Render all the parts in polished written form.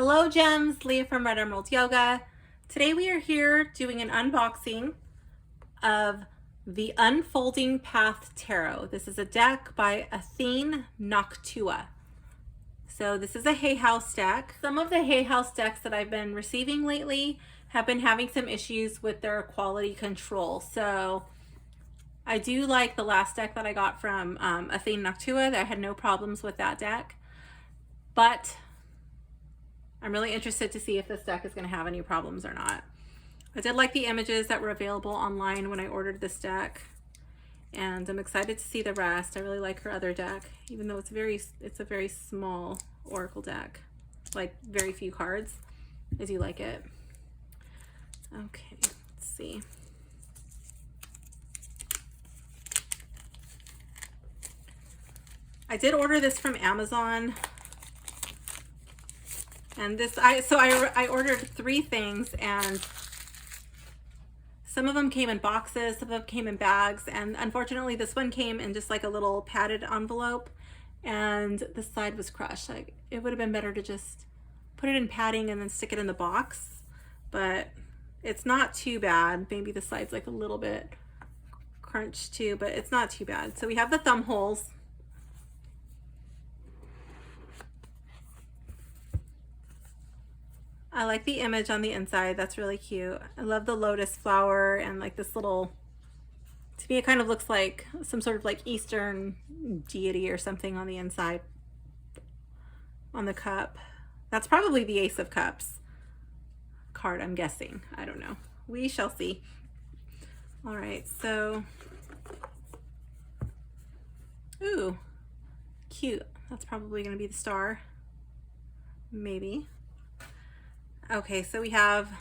Hello Gems, Leah from Red Emerald Yoga. Today we are here doing an unboxing of the Unfolding Path Tarot. This is a deck by Athene Noctua. So this is a Hay House deck. Some of the Hay House decks that I've been receiving lately have been having some issues with their quality control. So I do like the last deck that I got from Athene Noctua. I had no problems with that deck. But I'm really interested to see if this deck is going to have any problems or not. I did like the images that were available online when I ordered this deck, and I'm excited to see the rest. I really like her other deck, even though it's a very small oracle deck, like very few cards. I do like it. Okay, let's see. I did order this from Amazon. And this, I ordered 3 things, and some of them came in boxes, some of them came in bags, and unfortunately this one came in just like a little padded envelope, and the side was crushed. Like, it would have been better to just put it in padding and then stick it in the box, but it's not too bad. Maybe the side's like a little bit crunched too, but it's not too bad. So we have the thumb holes. I like the image on the inside. That's really cute. I love the lotus flower and like this little, to me it kind of looks like some sort of like Eastern deity or something on the inside on the cup. That's probably the Ace of Cups card, I'm guessing. I don't know. We shall see. All right, so, ooh, cute. That's probably gonna be the star, maybe. Okay, so we have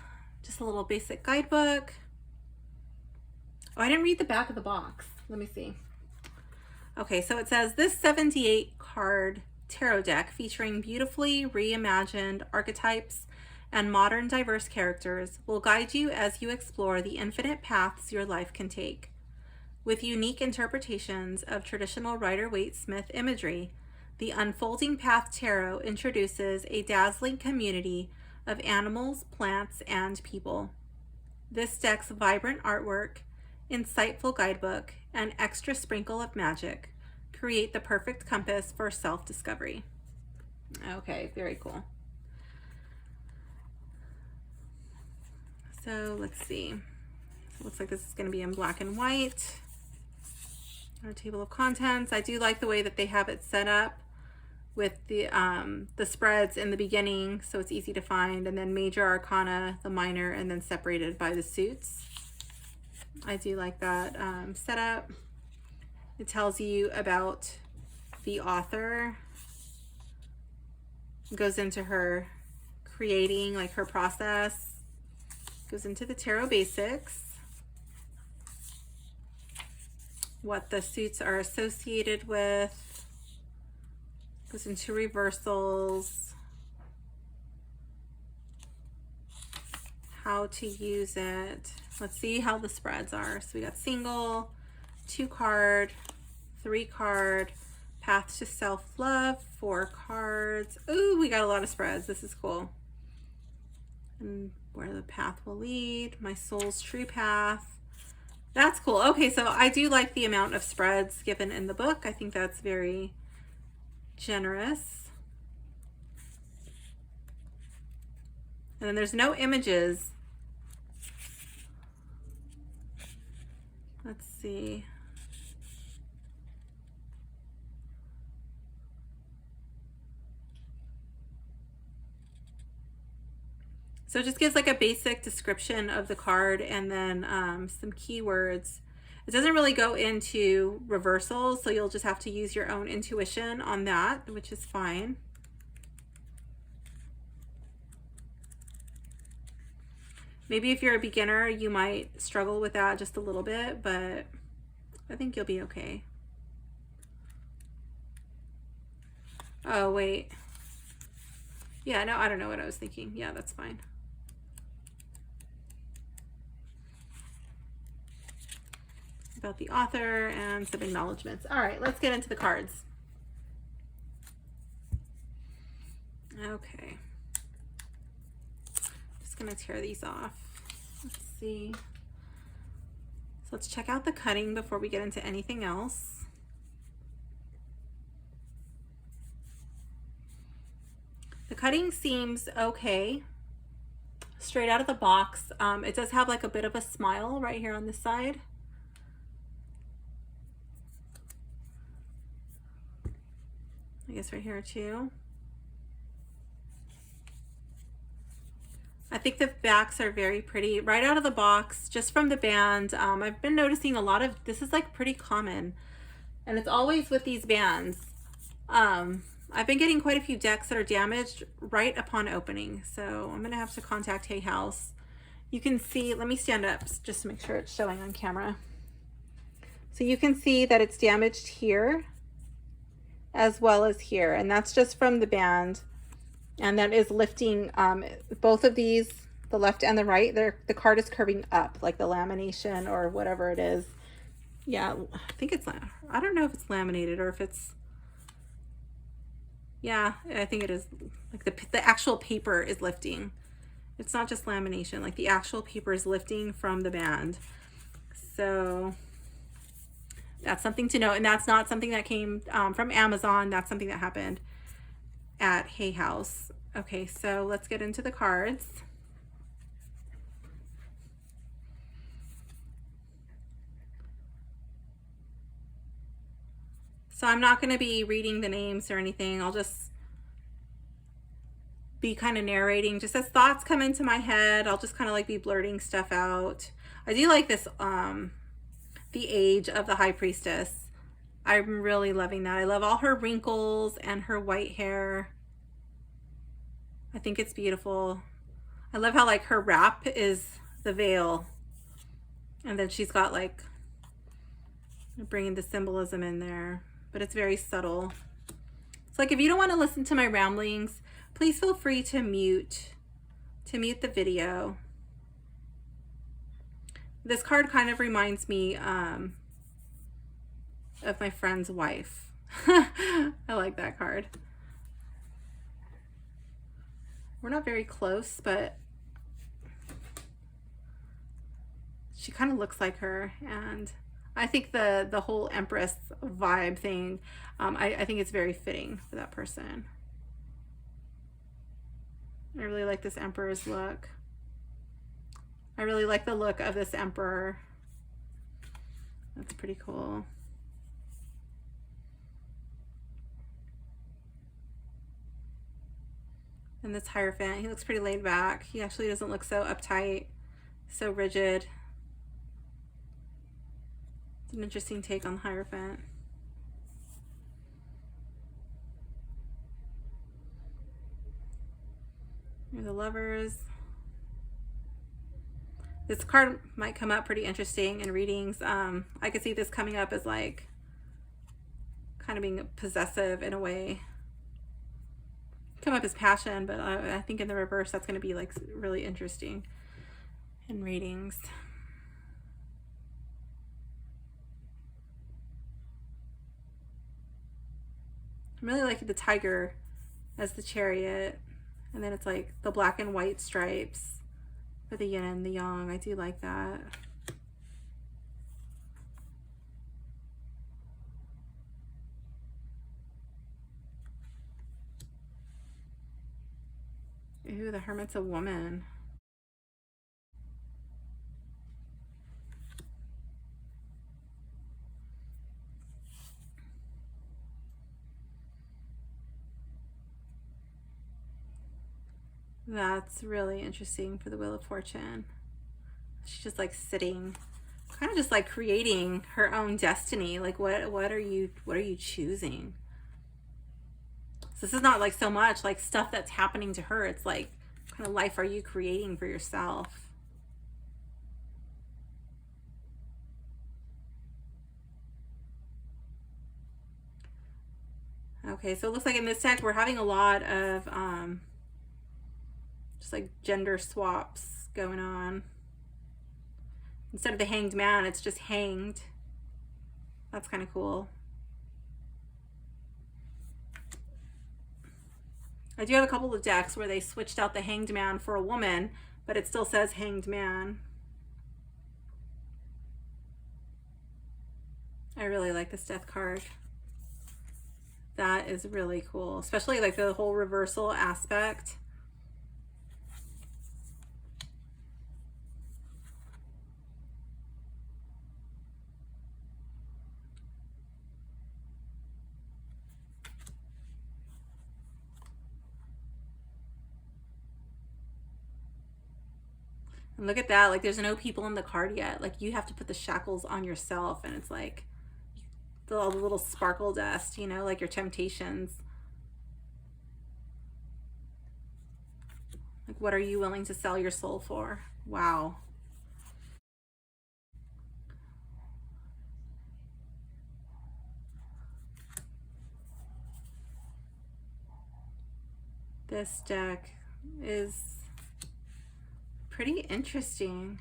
just a little basic guidebook. Oh, I didn't read the back of the box. Let me see. Okay, so it says this 78 card tarot deck featuring beautifully reimagined archetypes and modern diverse characters will guide you as you explore the infinite paths your life can take. With unique interpretations of traditional Rider-Waite-Smith imagery, the Unfolding Path Tarot introduces a dazzling community of animals, plants, and people. This deck's vibrant artwork, insightful guidebook, and extra sprinkle of magic create the perfect compass for self-discovery. Okay, very cool. So let's see. It looks like this is going to be in black and white. Our table of contents. I do like the way that they have it set up with the spreads in the beginning, so it's easy to find, and then major arcana, the minor, and then separated by the suits. I do like that setup. It tells you about the author. It goes into her creating, like her process. Goes into the tarot basics. What the suits are associated with. Goes into reversals, how to use it. Let's see how the spreads are. So we got single, 2 card, 3 card, path to self-love, 4 cards. Ooh, we got a lot of spreads. This is cool. And where the path will lead, my soul's true path. That's cool. Okay, so I do like the amount of spreads given in the book. I think that's very generous. And then there's no images. Let's see. So it just gives like a basic description of the card and then some keywords. It doesn't really go into reversals, so you'll just have to use your own intuition on that, which is fine. Maybe if you're a beginner, you might struggle with that just a little bit, but I think you'll be okay. Oh, wait. Yeah, no, I don't know what I was thinking. Yeah, that's fine. About the author and some acknowledgments. All right, let's get into the cards. Okay. just gonna tear these off. Let's see. So let's check out the cutting before we get into anything else. The cutting seems okay. Straight out of the box. It does have like a bit of a smile right here on this side. I guess right here too. I think the backs are very pretty. Right out of the box, just from the band, I've been noticing a lot of, this is like pretty common. And it's always with these bands. I've been getting quite a few decks that are damaged right upon opening. So I'm gonna have to contact Hay House. You can see, let me stand up just to make sure it's showing on camera. So you can see that it's damaged here as well as here. And that's just from the band. And that is lifting both of these, the left and the right. The card is curving up, like the lamination or whatever it is. Yeah, I think it's, I don't know if it's laminated or if it's, yeah, I think it is. Like the actual paper is lifting. It's not just lamination, like the actual paper is lifting from the band. So that's something to know. And that's not something that came from Amazon. That's something that happened at Hay House. Okay, so let's get into the cards. So I'm not going to be reading the names or anything. I'll just be kind of narrating just as thoughts come into my head. I'll just kind of like be blurting stuff out. I do like this, the age of the High Priestess. I'm really loving that. I love all her wrinkles and her white hair. I think it's beautiful. I love how like her wrap is the veil. And then she's got like bringing the symbolism in there, but it's very subtle. It's like if you don't want to listen to my ramblings, please feel free to mute the video. This card kind of reminds me of my friend's wife. I like that card. We're not very close, but she kind of looks like her, and I think the whole Empress vibe thing, I think it's very fitting for that person. I really like this Emperor's look. I really like the look of this Emperor. That's pretty cool. And this Hierophant, he looks pretty laid back. He actually doesn't look so uptight, so rigid. It's an interesting take on the Hierophant. Here are the Lovers. This card might come up pretty interesting in readings. I could see this coming up as like kind of being possessive in a way. Come up as passion, but I think in the reverse that's going to be like really interesting in readings. I'm really liking the tiger as the Chariot, and then it's like the black and white stripes for the yin and the yang. I do like that. Ooh, the Hermit's a woman. That's really interesting for the Wheel of Fortune. She's just like sitting, kind of just like creating her own destiny. Like what are you choosing? So this is not like so much like stuff that's happening to her. It's like, what kind of life are you creating for yourself? Okay, so it looks like in this deck we're having a lot of just like gender swaps going on. Instead of the Hanged Man, it's just hanged. That's kind of cool. I do have a couple of decks where they switched out the Hanged Man for a woman, but it still says Hanged Man. I really like this death card. That is really cool, especially like the whole reversal aspect. And look at that, like there's no people in the card yet. Like you have to put the shackles on yourself, and it's like all the little sparkle dust, you know, like your temptations. Like what are you willing to sell your soul for? Wow. This deck is pretty interesting.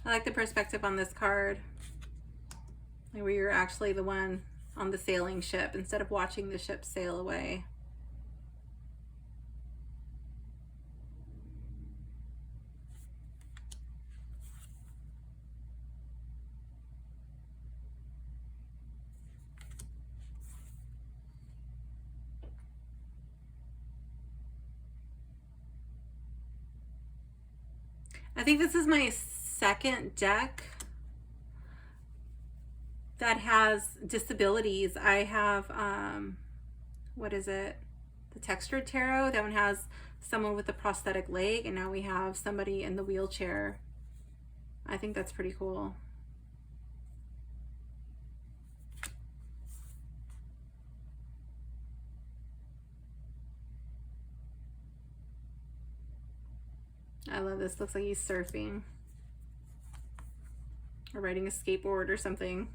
I like the perspective on this card, where you're actually the one on the sailing ship instead of watching the ship sail away. I think this is my second deck that has disabilities. I have, what is it? The Textured Tarot. That one has someone with a prosthetic leg, and now we have somebody in the wheelchair. I think that's pretty cool. I love this. Looks like he's surfing or riding a skateboard or something.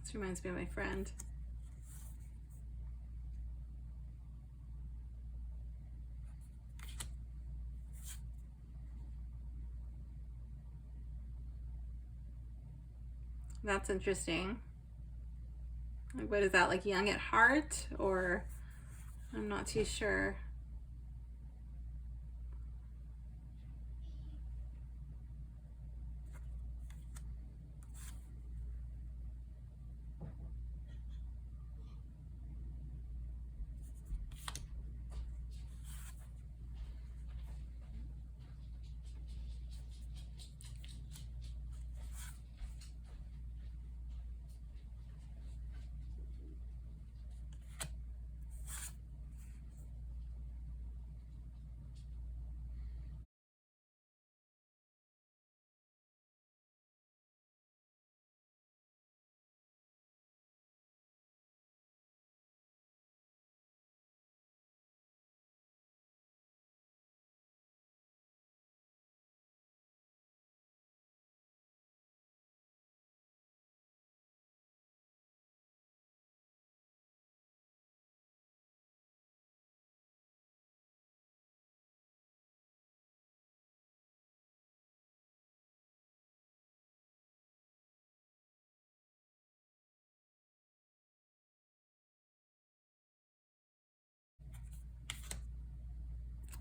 This reminds me of my friend. That's interesting. Like, what is that, like young at heart, or I'm not too sure.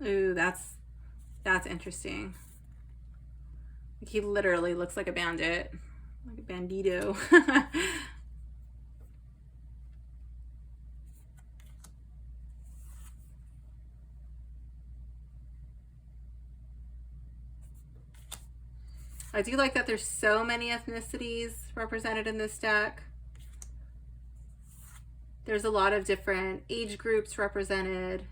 Ooh, that's interesting. He literally looks like a bandit, like a bandito. I do like that there's so many ethnicities represented in this deck. There's a lot of different age groups represented.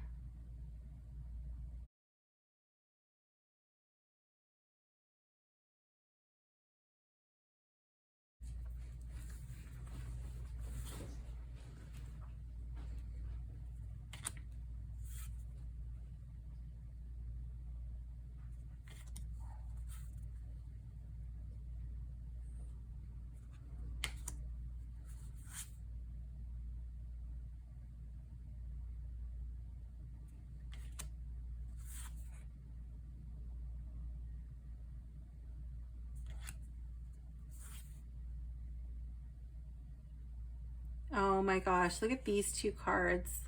Oh my gosh, look at these two cards.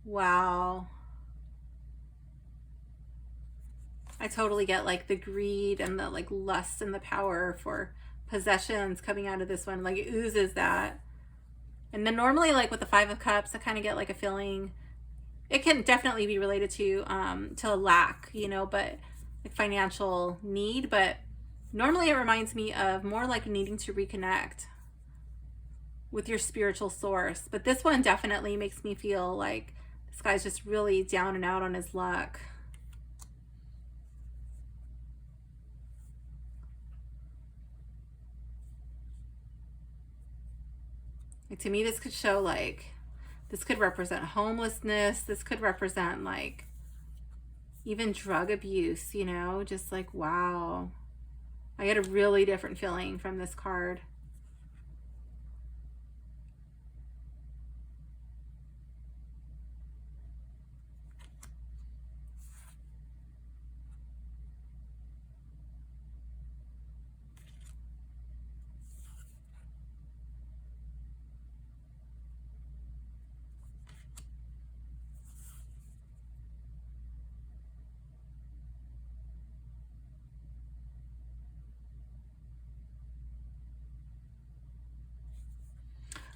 Wow. I totally get like the greed and the like lust and the power for possessions coming out of this one. Like it oozes that. And then normally like with the Five of Cups, I kind of get like a feeling, it can definitely be related to a lack, you know, but like financial need. But normally it reminds me of more like needing to reconnect with your spiritual source. But this one definitely makes me feel like this guy's just really down and out on his luck. Like, to me, this could show like, this could represent homelessness. This could represent like even drug abuse, you know, just like, wow. I get a really different feeling from this card.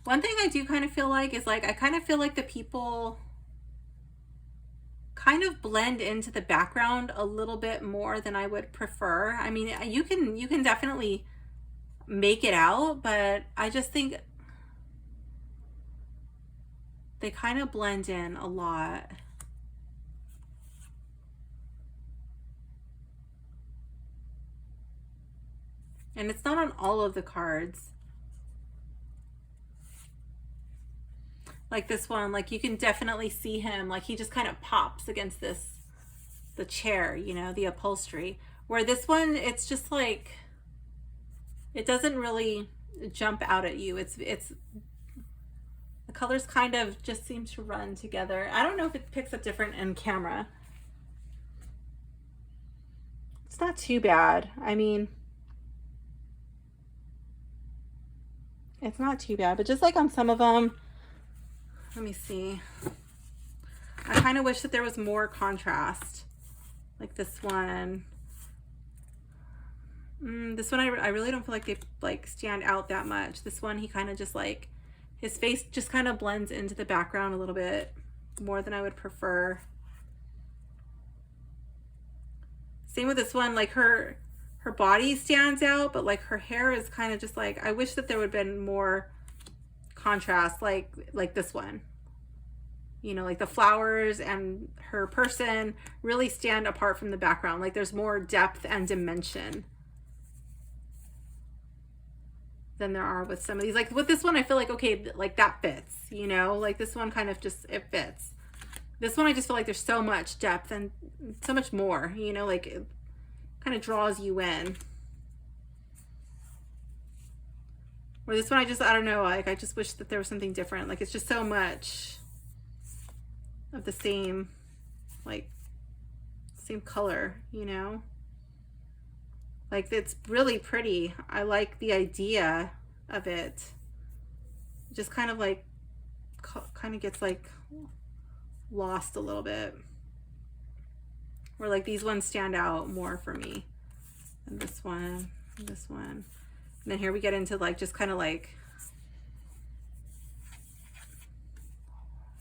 One thing I do kind of feel like is like, I kind of feel like the people kind of blend into the background a little bit more than I would prefer. I mean, you can definitely make it out, but I just think they kind of blend in a lot. And it's not on all of the cards. Like this one, like you can definitely see him, like he just kind of pops against the chair, you know, the upholstery. Where this one, it's just like, it doesn't really jump out at you. It's the colors kind of just seem to run together. I don't know if it picks up different in camera. It's not too bad. I mean, it's not too bad, but just like on some of them, let me see. I kind of wish that there was more contrast. Like this one. This one, I really don't feel like they like stand out that much. This one, he kind of just like, his face just kind of blends into the background a little bit more than I would prefer. Same with this one, like her body stands out, but like her hair is kind of just like, I wish that there would have been more contrast, like this one. You know, like the flowers and her person really stand apart from the background. Like there's more depth and dimension than there are with some of these. Like with this one, I feel like, okay, like that fits, you know, like this one kind of just, it fits. This one, I just feel like there's so much depth and so much more, you know, like it kind of draws you in. Where this one, I don't know, like I just wish that there was something different. Like it's just so much of the same, like same color, you know, like it's really pretty. I like the idea of it. Just kind of like, kind of gets like lost a little bit. where like these ones stand out more for me. And this one, and this one. And then here we get into like just kind of like,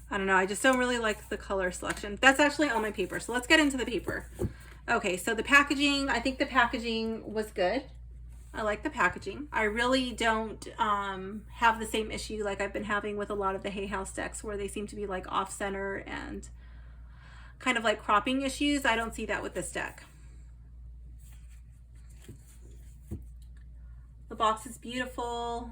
I don't know, I just don't really like the color selection. That's actually on my paper, so let's get into the paper. Okay, so the packaging, I think the packaging was good. I like the packaging. I really don't have the same issue like I've been having with a lot of the Hay House decks where they seem to be like off center and kind of like cropping issues. I don't see that with this deck. The box is beautiful.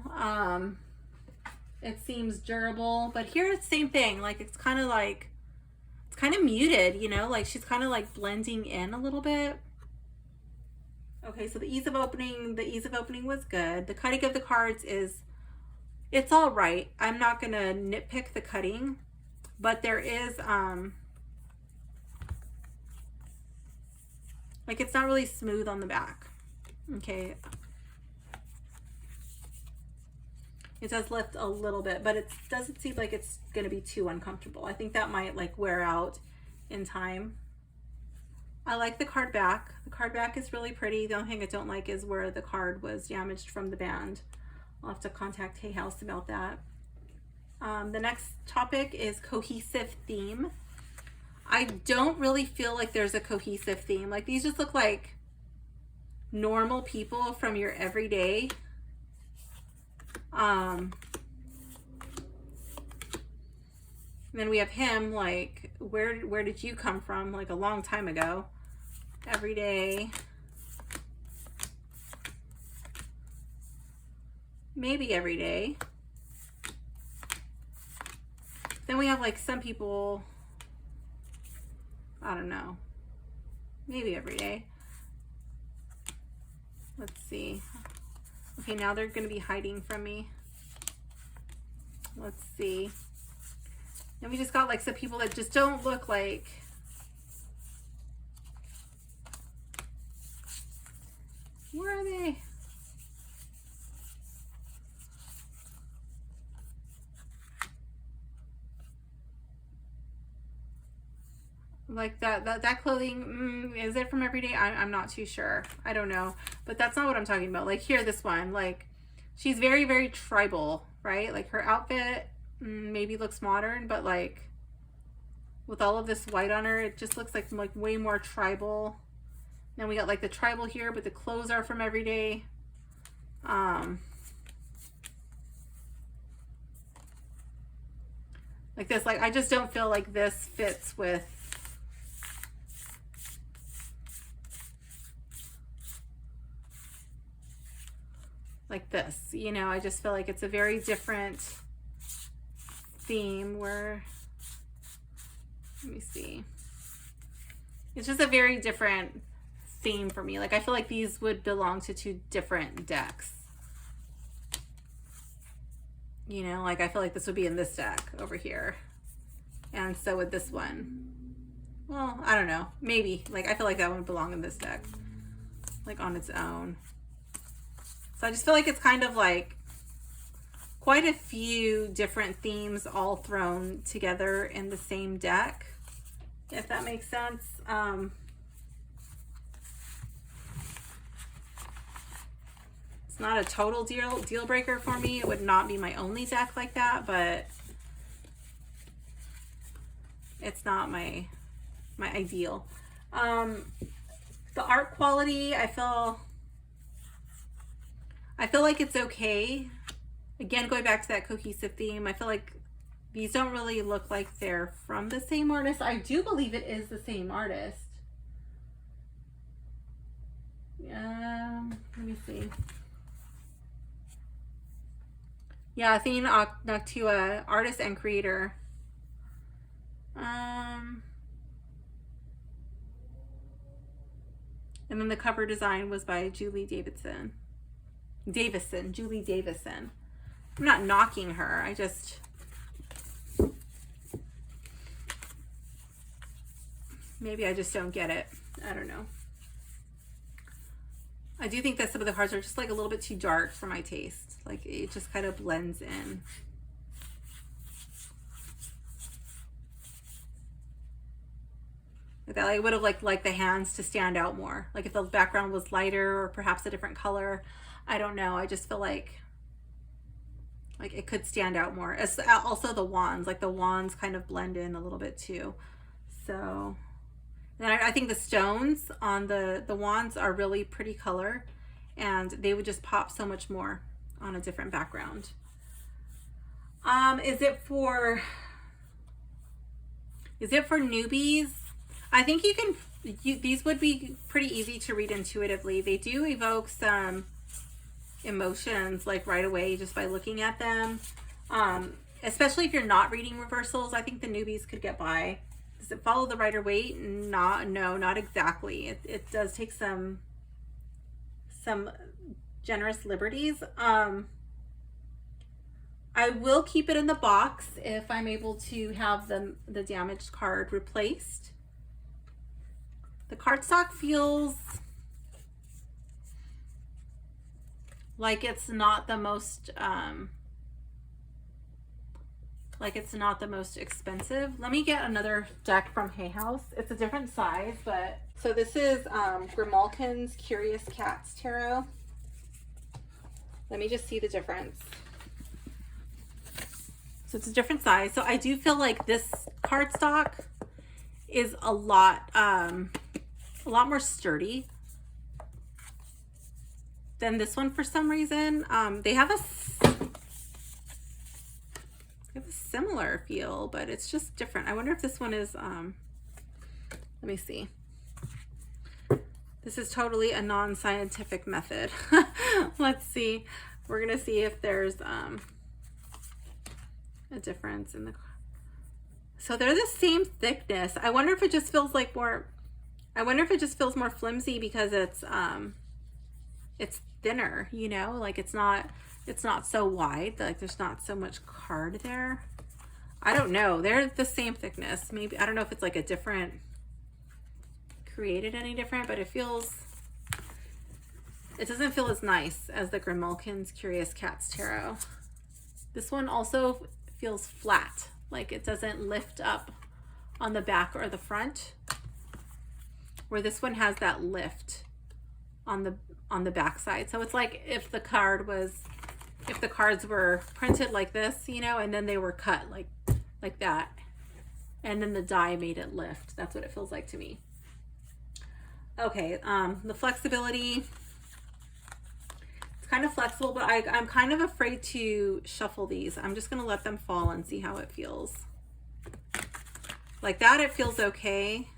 It seems durable, but here it's the same thing. Like it's kind of muted, you know, like she's kind of like blending in a little bit. Okay, so the ease of opening was good. The cutting of the cards it's all right. I'm not gonna nitpick the cutting, but there is like it's not really smooth on the back. Okay. It does lift a little bit, but it doesn't seem like it's going to be too uncomfortable. I think that might like wear out in time. I like the card back. The card back is really pretty. The only thing I don't like is where the card was damaged from the band. I'll have to contact Hay House about that. The next topic is cohesive theme. I don't really feel like there's a cohesive theme. Like these just look like normal people from your everyday. Then we have him, like, where did you come from? Like a long time ago. Every day. Maybe every day. Then we have like some people, I don't know, maybe every day. Let's see. Okay, now they're going to be hiding from me. Let's see. And we just got like some people that just don't look like, where are they? Like that clothing, is it from everyday? I'm not too sure. I don't know, but that's not what I'm talking about. Like here, this one, like she's very, very tribal, right? Like her outfit maybe looks modern, but like with all of this white on her, it just looks like way more tribal. Then we got like the tribal here, but the clothes are from everyday. Like this, like I just don't feel like this fits with like this, you know. I just feel like it's a very different theme where, let me see, it's just a very different theme for me. Like I feel like these would belong to two different decks, you know. Like I feel like this would be in this deck over here, and so would this one. Well, I don't know, maybe, like I feel like that one would belong in this deck, like on its own. So I just feel like it's kind of like quite a few different themes all thrown together in the same deck, if that makes sense. It's not a total deal breaker for me. It would not be my only deck like that, but it's not my ideal. The art quality, I feel like it's okay. Again, going back to that cohesive theme, I feel like these don't really look like they're from the same artist. I do believe it is the same artist. Let me see. Yeah, Athene Noctua, artist and creator. And then the cover design was by Julie Davison. Julie Davison. I'm not knocking her. I just, maybe I just don't get it. I don't know. I do think that some of the cards are just like a little bit too dark for my taste. Like it just kind of blends in. Like that, I would have liked the hands to stand out more. Like if the background was lighter or perhaps a different color. I don't know. I just feel like it could stand out more. As also the wands, like the wands kind of blend in a little bit too. So, and I think the stones on the wands are really pretty color, and they would just pop so much more on a different background. Is it for newbies? I think these would be pretty easy to read intuitively. They do evoke some emotions like right away just by looking at them. Especially if you're not reading reversals, I think the newbies could get by. Does it follow the Rider-Waite? No, not exactly. It does take some generous liberties. I will keep it in the box if I'm able to have the damaged card replaced. The cardstock feels like it's not the most expensive. Let me get another deck from Hay House. It's a different size, but so this is Grimalkin's Curious Cats Tarot. Let me just see the difference. So it's a different size. So I do feel like this cardstock is a lot more sturdy than this one for some reason. They have a similar feel, but it's just different. I wonder if this one is, let me see. This is totally a non-scientific method. Let's see. We're gonna see if there's a difference in the, so they're the same thickness. I wonder if it just feels like more, I wonder if it just feels more flimsy because it's thinner, you know, like it's not so wide, like there's not so much card there. I don't know. They're the same thickness. Maybe, I don't know if it's like a different, created any different, but it doesn't feel as nice as the Grimalkin's Curious Cats Tarot. This one also feels flat, like it doesn't lift up on the back or the front, where this one has that lift on the back side. So it's like if the cards were printed like this, you know, and then they were cut like that, and then the die made it lift. That's what it feels like to me. Okay, the flexibility, it's kind of flexible, but I'm kind of afraid to shuffle these. I'm just gonna let them fall and see how it feels. Like that, it feels okay.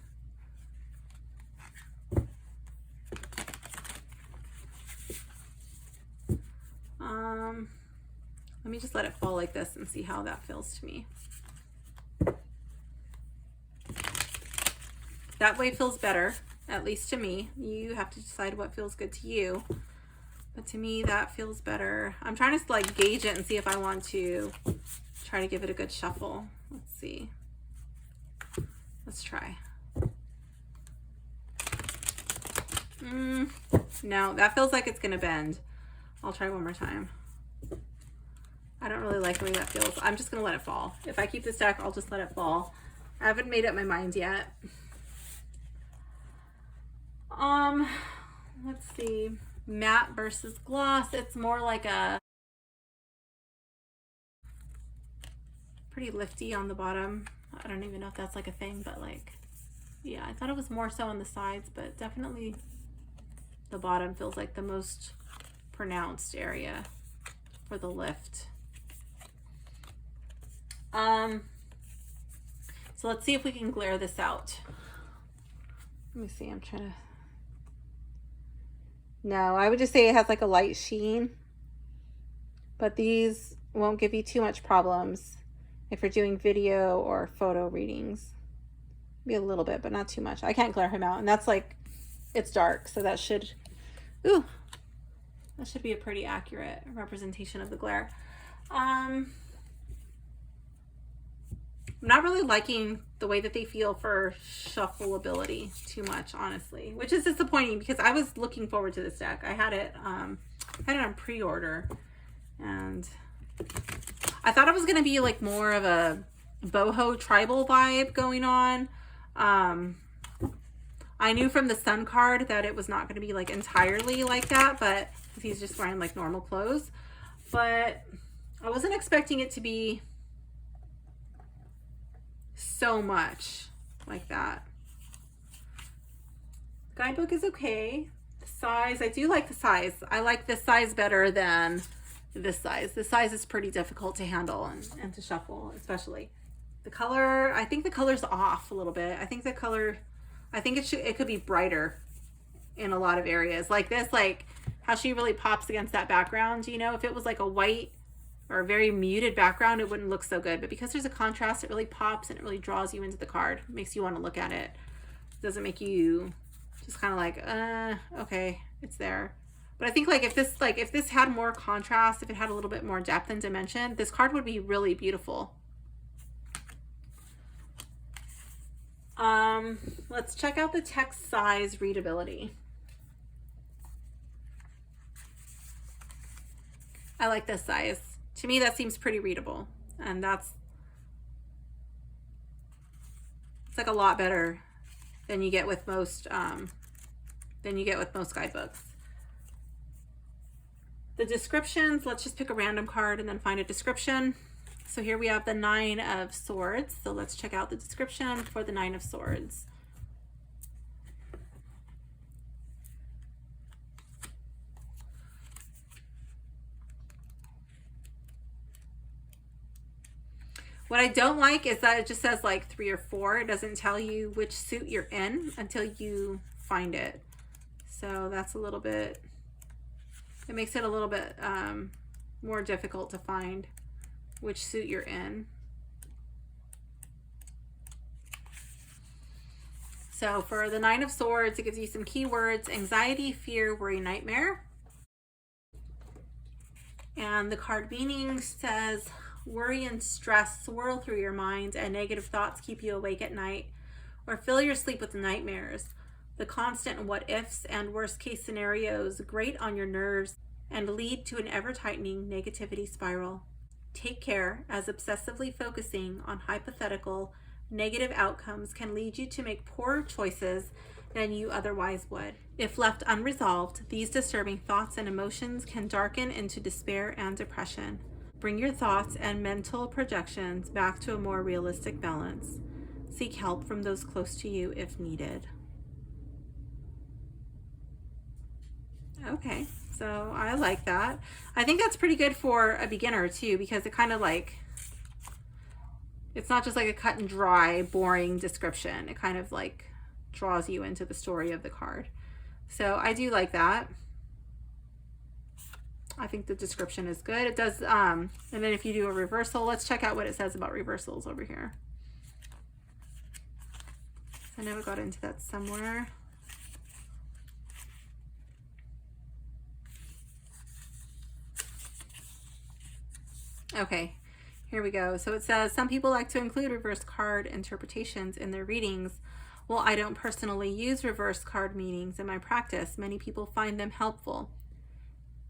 Let me just let it fall like this and see how that feels to me. That way feels better, at least to me. You have to decide what feels good to you. But to me, that feels better. I'm trying to like gauge it and see if I want to try to give it a good shuffle. Let's see. Let's try. No, that feels like it's gonna bend. I'll try one more time. I don't really like the way that feels. I'm just gonna let it fall. If I keep this deck, I'll just let it fall. I haven't made up my mind yet. Let's see. Matte versus gloss. It's more like a pretty lifty on the bottom. I don't even know if that's like a thing, but like, yeah, I thought it was more so on the sides, but definitely the bottom feels like the most pronounced area for the lift. So let's see if we can glare this out. Let me see, I'm trying to, no, I would just say it has like a light sheen, but these won't give you too much problems if you're doing video or photo readings. Maybe a little bit, but not too much. I can't glare him out, and that's like, it's dark, so that should, ooh, that should be a pretty accurate representation of the glare. I'm not really liking the way that they feel for shuffleability too much, honestly, which is disappointing because I was looking forward to this deck. I had it on pre-order, and I thought it was going to be like more of a boho tribal vibe going on. I knew from the Sun card that it was not going to be like entirely like that, but he's just wearing like normal clothes. But I wasn't expecting it to be so much like that. Guidebook is okay. The size, I do like the size. I like this size better than this size. This size is pretty difficult to handle and to shuffle, especially. The color, I think the color's off a little bit. I think the color, I think it could be brighter in a lot of areas. Like this, like how she really pops against that background, you know, if it was like a white or a very muted background, it wouldn't look so good. But because there's a contrast, it really pops and it really draws you into the card. It makes you want to look at it. It doesn't make you just kind of like, okay, it's there. But I think like if this had more contrast, if it had a little bit more depth and dimension, this card would be really beautiful. Let's check out the text size readability. I like this size. To me, that seems pretty readable, and it's like a lot better than you get with most guidebooks. The descriptions, let's just pick a random card and then find a description. So here we have the 9 of Swords. So let's check out the description for the 9 of Swords. What I don't like is that it just says like 3 or 4. It doesn't tell you which suit you're in until you find it. So that's a little bit, it makes it a little bit more difficult to find which suit you're in. So for the 9 of Swords, it gives you some keywords: anxiety, fear, worry, nightmare. And the card meaning says, worry and stress swirl through your mind, and negative thoughts keep you awake at night or fill your sleep with nightmares. The constant what ifs and worst case scenarios grate on your nerves and lead to an ever-tightening negativity spiral. Take care, as obsessively focusing on hypothetical negative outcomes can lead you to make poorer choices than you otherwise would. If left unresolved, these disturbing thoughts and emotions can darken into despair and depression. Bring your thoughts and mental projections back to a more realistic balance. Seek help from those close to you if needed. Okay, so I like that. I think that's pretty good for a beginner too, because it kind of like, it's not just like a cut and dry, boring description. It kind of like draws you into the story of the card. So I do like that. I think the description is good. It does, and then if you do a reversal, let's check out what it says about reversals over here. I know we got into that somewhere. Okay, here we go. So it says, some people like to include reverse card interpretations in their readings. While I don't personally use reverse card meanings in my practice, many people find them helpful.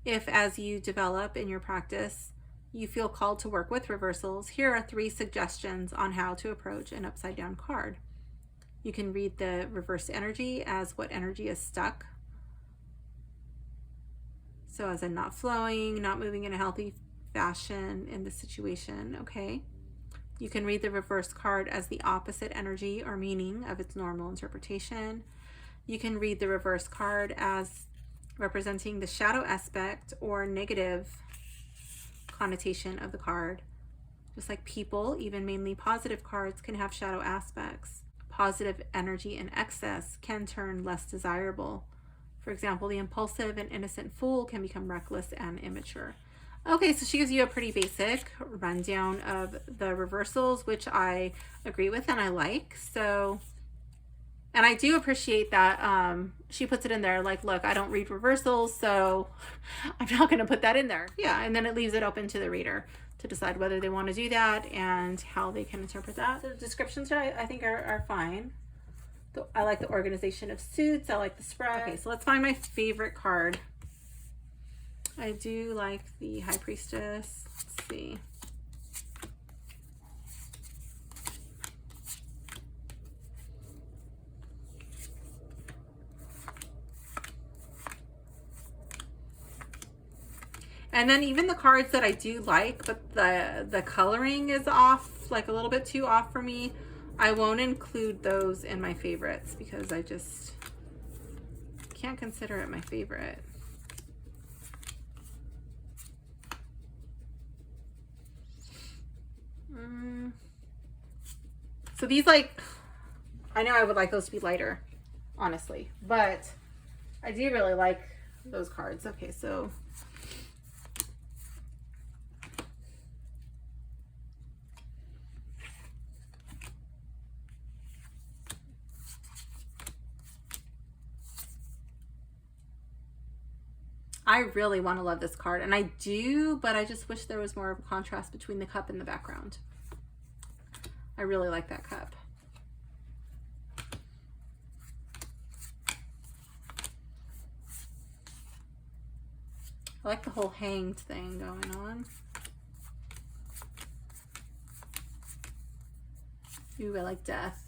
If, as you develop in your practice, you feel called to work with reversals, here are 3 suggestions on how to approach an upside down card. You can read the reverse energy as what energy is stuck. So as in not flowing, not moving in a healthy fashion in the situation, okay? You can read the reverse card as the opposite energy or meaning of its normal interpretation. You can read the reverse card as representing the shadow aspect or negative connotation of the card. Just like people, even mainly positive cards can have shadow aspects. Positive energy in excess can turn less desirable. For example, the impulsive and innocent fool can become reckless and immature. Okay, so she gives you a pretty basic rundown of the reversals, which I agree with and I like. So, and I do appreciate that she puts it in there like, look, I don't read reversals, so I'm not going to put that in there. Yeah, and then it leaves it open to the reader to decide whether they want to do that and how they can interpret that. The descriptions I think are fine. I like the organization of suits. I like the spread. Okay, so let's find my favorite card. I do like the High Priestess. Let's see. And then even the cards that I do like, but the coloring is off, like a little bit too off for me, I won't include those in my favorites because I just can't consider it my favorite. So these, like, I know I would like those to be lighter, honestly, but I do really like those cards. Okay, so I really want to love this card, and I do, but I just wish there was more of a contrast between the cup and the background. I really like that cup. I like the whole hanged thing going on. Ooh, I like death.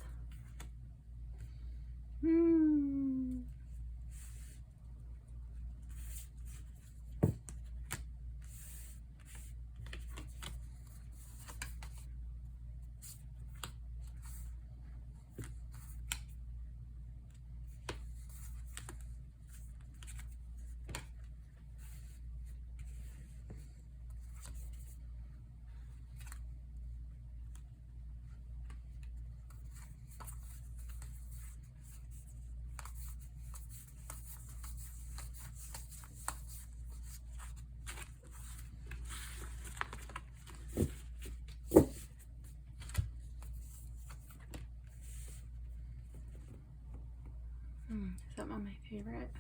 Is that one my favorite?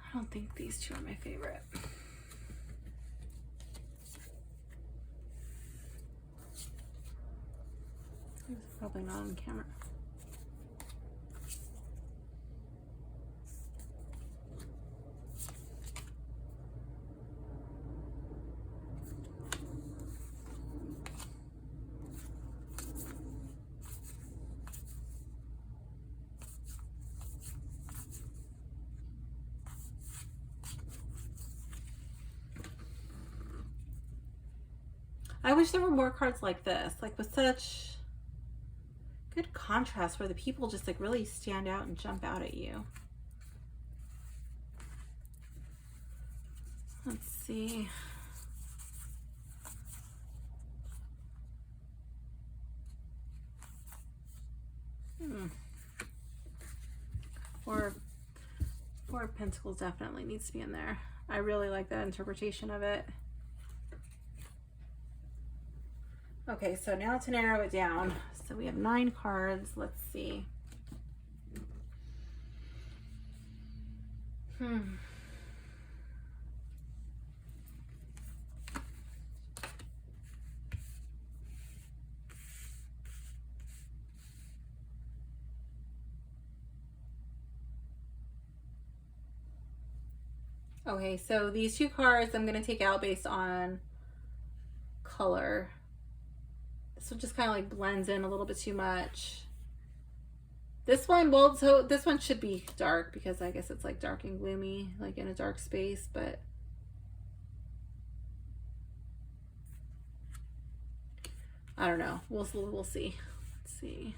I don't think these two are my favorite. It's probably not on camera. I wish there were more cards like this, like with such good contrast where the people just like really stand out and jump out at you. Let's see. Four of Pentacles definitely needs to be in there. I really like that interpretation of it. Okay, so now to narrow it down. So we have 9 cards. Let's see. Okay, so these 2 cards I'm going to take out based on color. This one just kind of like blends in a little bit too much. This one, well, so this one should be dark because I guess it's like dark and gloomy, like in a dark space, but I don't know. We'll see. Let's see.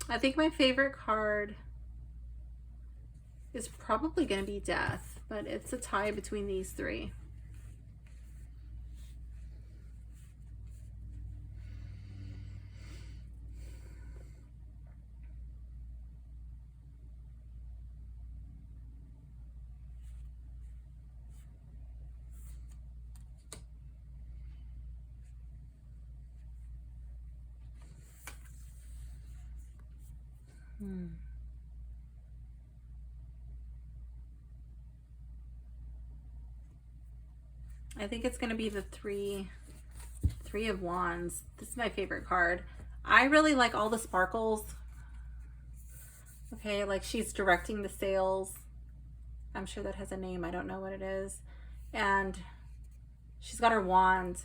I think my favorite card is probably going to be Death, but it's a tie between these 3. I think it's going to be the three of Wands. This is my favorite card. I really like all the sparkles. Okay, like she's directing the sails. I'm sure that has a name. I don't know what it is. And she's got her wand.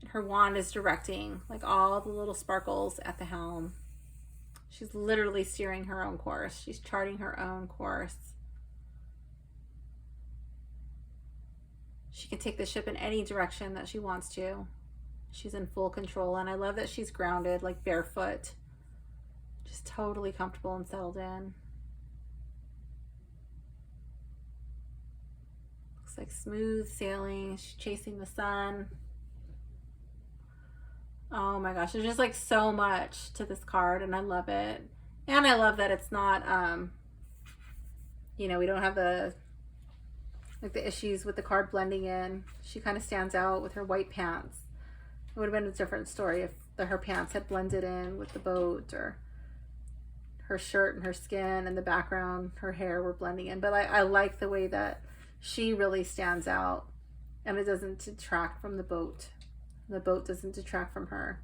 Her wand is directing like all the little sparkles at the helm. She's literally steering her own course. She's charting her own course. She can take the ship in any direction that she wants to. She's in full control, and I love that she's grounded, like barefoot. Just totally comfortable and settled in. Looks like smooth sailing. She's chasing the sun. Oh my gosh, there's just like so much to this card, and I love it. And I love that it's not, you know, we don't have the issues with the card blending in. She kind of stands out with her white pants. It would have been a different story if her pants had blended in with the boat, or her shirt and her skin and the background, her hair were blending in. But I like the way that she really stands out, and it doesn't detract from the boat. The boat doesn't detract from her.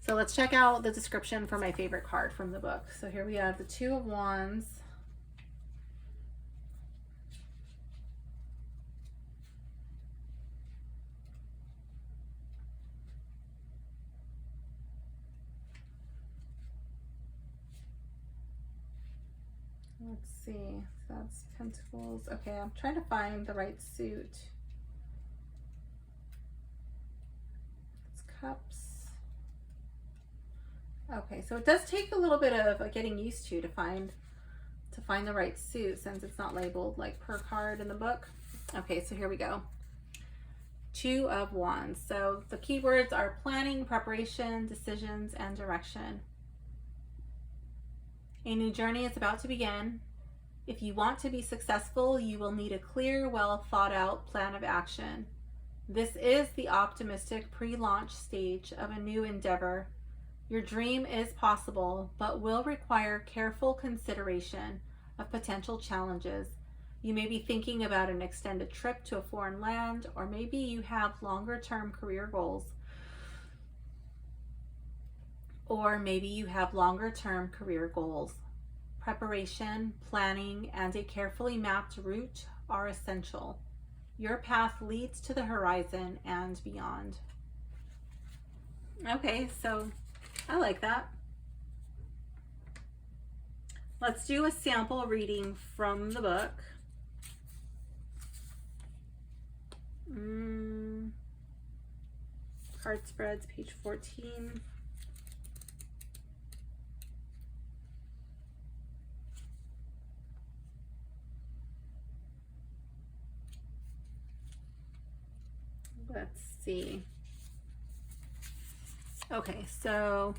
So let's check out the description for my favorite card from the book. So here we have the Two of Wands. Let's see, that's Pentacles. Okay, I'm trying to find the right suit. It's Cups. Okay, so it does take a little bit of getting used to find the right suit, since it's not labeled like per card in the book. Okay, so here we go. Two of Wands. So the keywords are planning, preparation, decisions, and direction. A new journey is about to begin. If you want to be successful, you will need a clear, well thought out plan of action. This is the optimistic pre-launch stage of a new endeavor. Your dream is possible, but will require careful consideration of potential challenges. You may be thinking about an extended trip to a foreign land, or maybe you have longer-term career goals. Preparation, planning, and a carefully mapped route are essential. Your path leads to the horizon and beyond. Okay, so I like that. Let's do a sample reading from the book. Card spreads, page 14. Let's see. Okay, so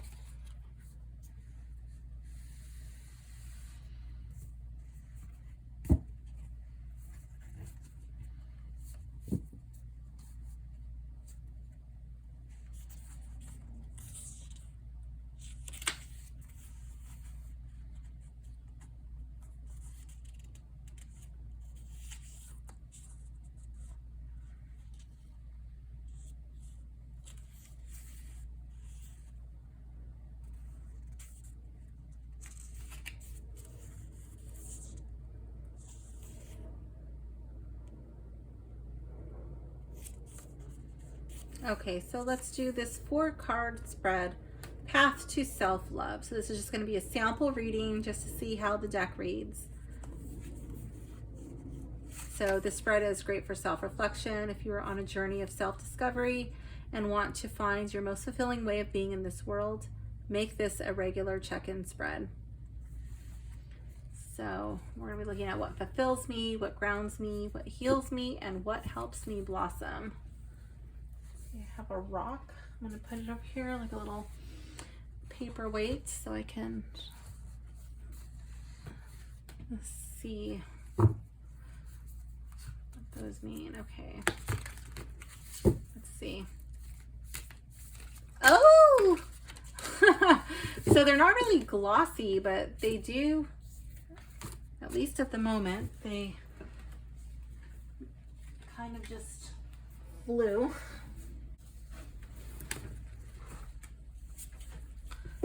okay, so let's do this 4-card spread, Path to Self-Love. So this is just going to be a sample reading just to see how the deck reads. So this spread is great for self-reflection. If you are on a journey of self-discovery and want to find your most fulfilling way of being in this world, make this a regular check-in spread. So we're going to be looking at what fulfills me, what grounds me, what heals me, and what helps me blossom. I have a rock. I'm going to put it over here like a little paperweight so I can see what those mean. Okay. Let's see. Oh! So they're not really glossy, but they do, at least at the moment, they kind of just flew.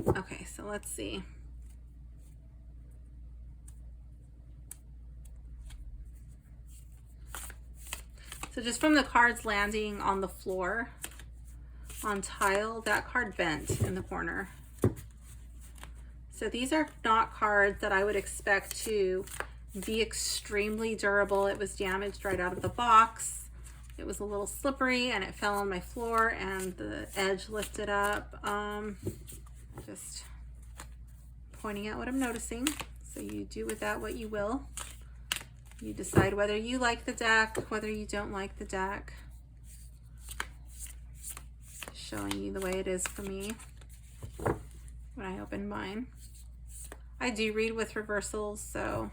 Okay, so let's see. So just from the cards landing on the floor, on tile, that card bent in the corner. So these are not cards that I would expect to be extremely durable. It was damaged right out of the box. It was a little slippery and it fell on my floor and the edge lifted up. Just pointing out what I'm noticing. So you do with that what you will. You decide whether you like the deck, whether you don't like the deck. Showing you the way it is for me when I open mine. I do read with reversals, so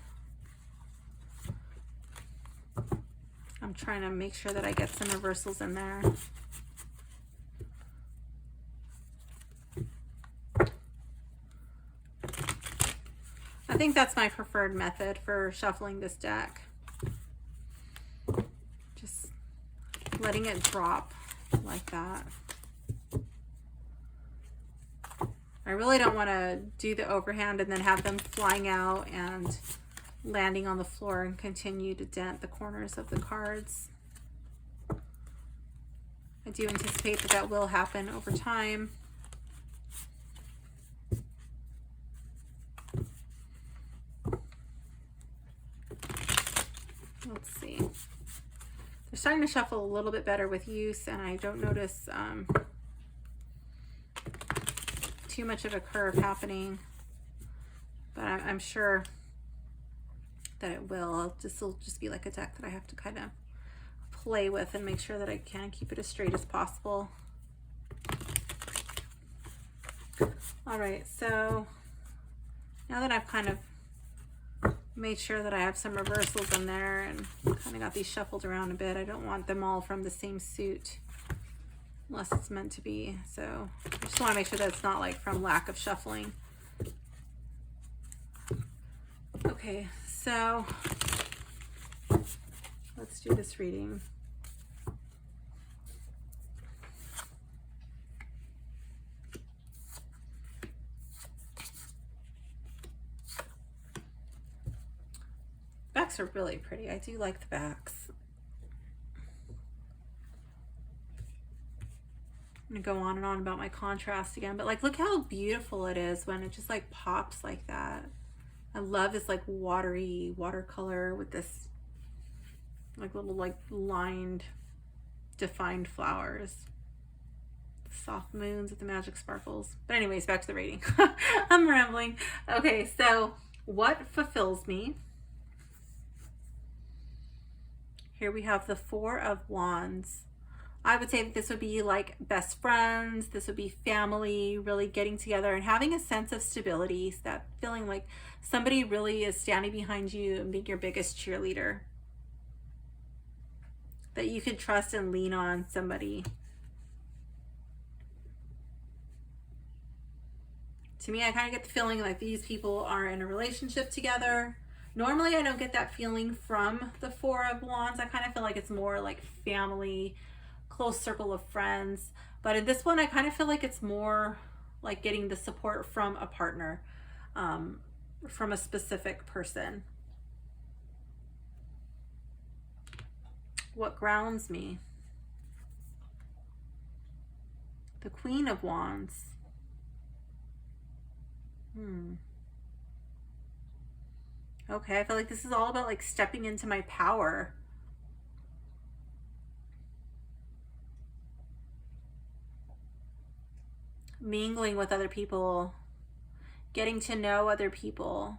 I'm trying to make sure that I get some reversals in there. I think that's my preferred method for shuffling this deck. Just letting it drop like that. I really don't want to do the overhand and then have them flying out and landing on the floor and continue to dent the corners of the cards. I do anticipate that that will happen over time. Let's see. They're starting to shuffle a little bit better with use, and I don't notice too much of a curve happening, but I'm sure that it will. This will just be like a deck that I have to kind of play with and make sure that I can keep it as straight as possible. All right, so now that I've kind of made sure that I have some reversals in there and kind of got these shuffled around a bit, I don't want them all from the same suit unless it's meant to be. So I just want to make sure that it's not like from lack of shuffling. Okay, so let's do this reading. Backs are really pretty. I do like the backs. I'm gonna go on and on about my contrast again, but like look how beautiful it is when it just like pops like that. I love this like watery watercolor with this like little like lined defined flowers, soft moons with the magic sparkles. But anyways, back to the reading. I'm rambling. Okay, so what fulfills me? Here we have the Four of Wands. I would say that this would be like best friends, this would be family, really getting together and having a sense of stability, that feeling like somebody really is standing behind you and being your biggest cheerleader. That you could trust and lean on somebody. To me, I kind of get the feeling like these people are in a relationship together. Normally, I don't get that feeling from the Four of Wands. I kind of feel like it's more like family, close circle of friends. But in this one, I kind of feel like it's more like getting the support from a partner, from a specific person. What grounds me? The Queen of Wands. Okay, I feel like this is all about like stepping into my power. Mingling with other people, getting to know other people.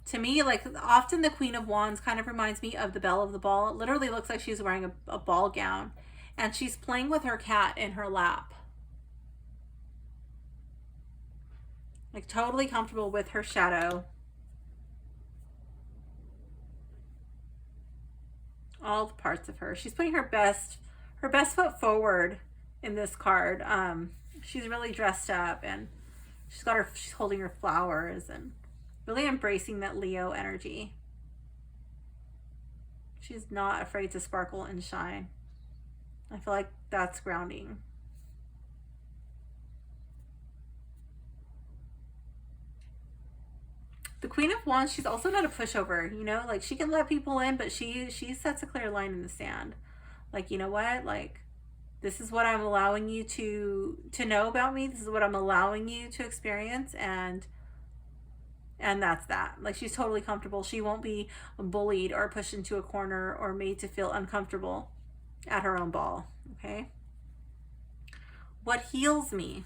To me, like often the Queen of Wands kind of reminds me of the belle of the ball. It literally looks like she's wearing a ball gown and she's playing with her cat in her lap. Like totally comfortable with her shadow. All the parts of her. She's putting her best foot forward in this card. She's really dressed up and she's holding her flowers and really embracing that Leo energy. She's not afraid to sparkle and shine. I feel like that's grounding. The Queen of Wands, she's also not a pushover, you know, like she can let people in, but she sets a clear line in the sand. Like, you know what? Like, this is what I'm allowing you to know about me. This is what I'm allowing you to experience, and that's that. Like, she's totally comfortable. She won't be bullied or pushed into a corner or made to feel uncomfortable at her own ball. Okay. What heals me?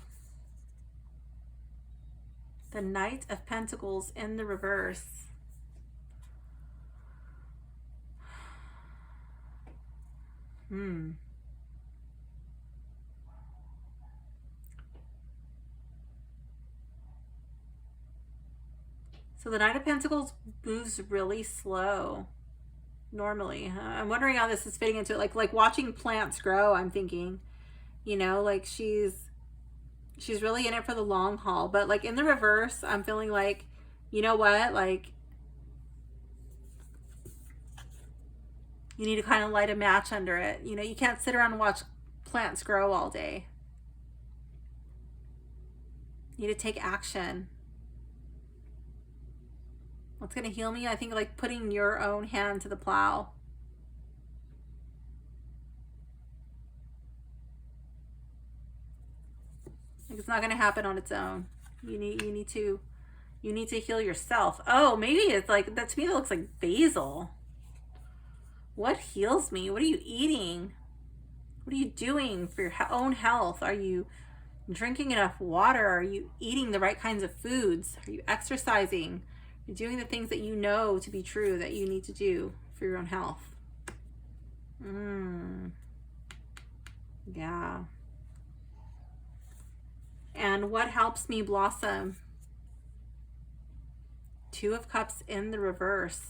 The Knight of Pentacles in the reverse. So the Knight of Pentacles moves really slow normally. I'm wondering how this is fitting into it. Like watching plants grow, I'm thinking, you know, like she's really in it for the long haul. But like in the reverse, I'm feeling like, you know what, like you need to kind of light a match under it. You know, you can't sit around and watch plants grow all day. You need to take action. What's going to heal me? I think like putting your own hand to the plow. Like it's not going to happen on its own. You need to heal yourself. Oh, maybe it's like that. To me, it looks like basil. What heals me? What are you eating? What are you doing for your own health? Are you drinking enough water? Are you eating the right kinds of foods? Are you exercising? You're doing the things that you know to be true that you need to do for your own health. Yeah. And what helps me blossom? Two of Cups in the reverse.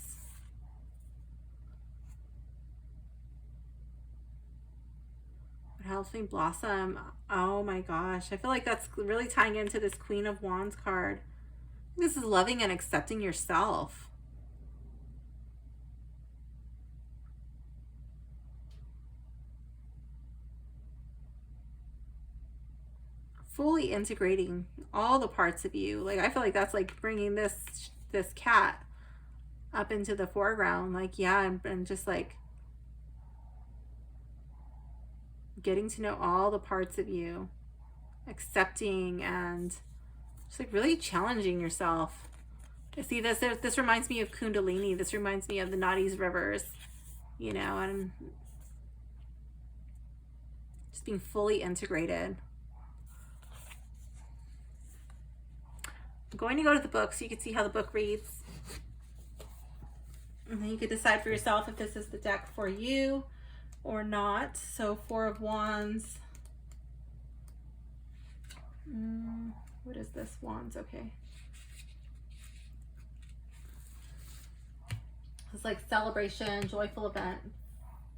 What helps me blossom? Oh my gosh. I feel like that's really tying into this Queen of Wands card. This is loving and accepting yourself. Fully integrating all the parts of you. Like I feel like that's like bringing this cat up into the foreground. Like, yeah, and just like getting to know all the parts of you, accepting and just like really challenging yourself. I see this reminds me of Kundalini. This reminds me of the Nadis rivers, you know, and just being fully integrated. I'm going to go to the book so you can see how the book reads. And then you can decide for yourself if this is the deck for you or not. So 4 of Wands. What is this? Wands, okay. It's like celebration, joyful event,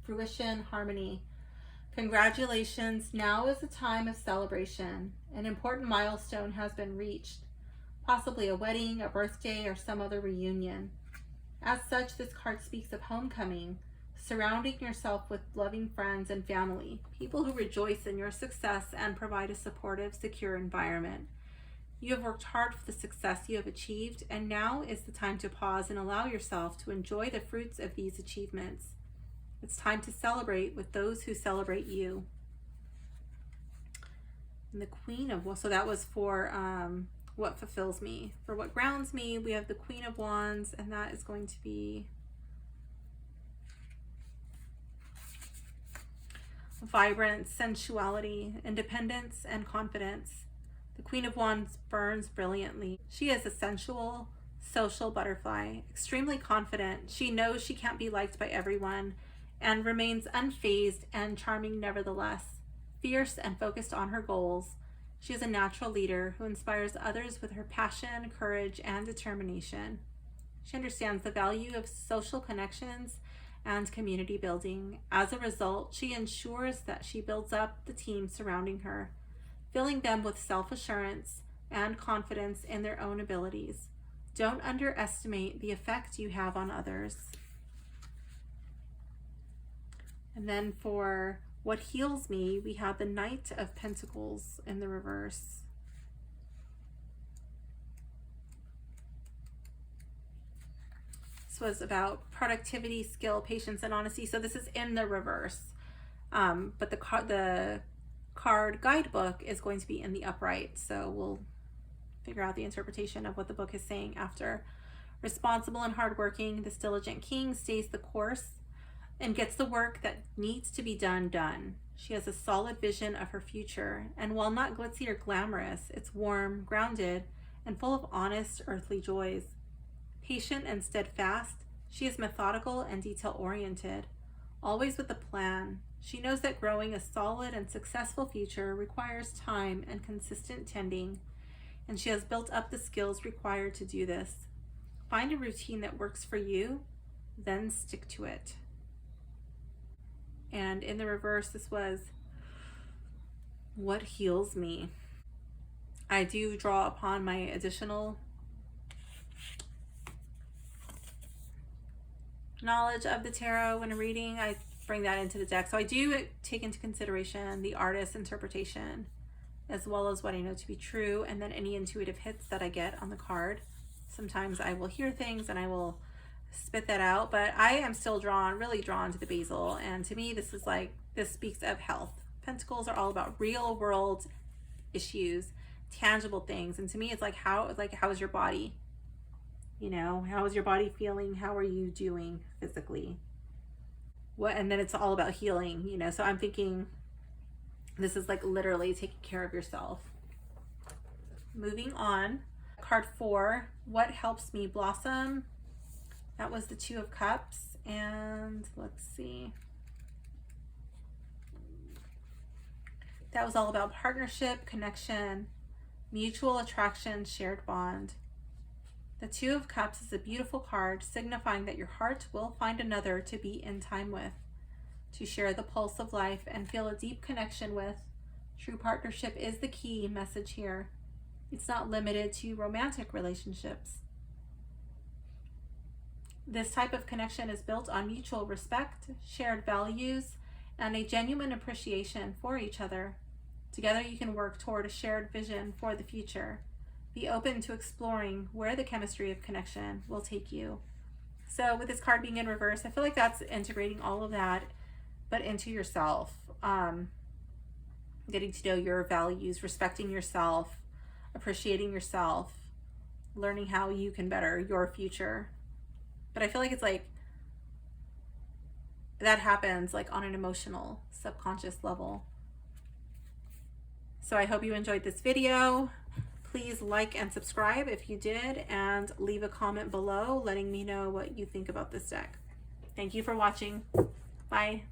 fruition, harmony. Congratulations, now is a time of celebration. An important milestone has been reached, possibly a wedding, a birthday, or some other reunion. As such, this card speaks of homecoming, surrounding yourself with loving friends and family, people who rejoice in your success and provide a supportive, secure environment. You have worked hard for the success you have achieved, and now is the time to pause and allow yourself to enjoy the fruits of these achievements. It's time to celebrate with those who celebrate you. And the Queen of Wands, so that was for what fulfills me. For what grounds me, we have the Queen of Wands, and that is going to be vibrance, sensuality, independence, and confidence. The Queen of Wands burns brilliantly. She is a sensual, social butterfly, extremely confident. She knows she can't be liked by everyone and remains unfazed and charming nevertheless. Fierce and focused on her goals, she is a natural leader who inspires others with her passion, courage, and determination. She understands the value of social connections and community building. As a result, she ensures that she builds up the team surrounding her, filling them with self-assurance and confidence in their own abilities. Don't underestimate the effect you have on others. And then for what heals me, we have the Knight of Pentacles in the reverse. This was about productivity, skill, patience, and honesty. So this is in the reverse. But the card guidebook is going to be in the upright. So we'll figure out the interpretation of what the book is saying after. Responsible and hardworking, this diligent king stays the course and gets the work that needs to be done. She has a solid vision of her future, and while not glitzy or glamorous, it's warm, grounded, and full of honest earthly joys. Patient and steadfast, she is methodical and detail-oriented, always with a plan. She knows that growing a solid and successful future requires time and consistent tending, and she has built up the skills required to do this. Find a routine that works for you, then stick to it. And in the reverse, this was what heals me. I do draw upon my additional knowledge of the tarot when reading. I bring that into the deck. So I do take into consideration the artist's interpretation as well as what I know to be true, and then any intuitive hits that I get on the card. Sometimes I will hear things and I will spit that out, but I am still really drawn to the basil. And to me, this speaks of health. Pentacles are all about real world issues, tangible things. And to me, it's like, how is your body? You know, how is your body feeling? How are you doing physically? And then it's all about healing, you know. So I'm thinking this is like literally taking care of yourself. Moving on, card 4, what helps me blossom? That was the 2 of Cups, and let's see. That was all about partnership, connection, mutual attraction, shared bond. The 2 of Cups is a beautiful card signifying that your heart will find another to be in time with, to share the pulse of life and feel a deep connection with. True partnership is the key message here. It's not limited to romantic relationships. This type of connection is built on mutual respect, shared values, and a genuine appreciation for each other. Together you can work toward a shared vision for the future. Be open to exploring where the chemistry of connection will take you. So with this card being in reverse, I feel like that's integrating all of that, but into yourself. Getting to know your values, respecting yourself, appreciating yourself, learning how you can better your future. But I feel like it's like that happens like on an emotional, subconscious level. So I hope you enjoyed this video. Please like and subscribe if you did, and leave a comment below letting me know what you think about this deck. Thank you for watching. Bye.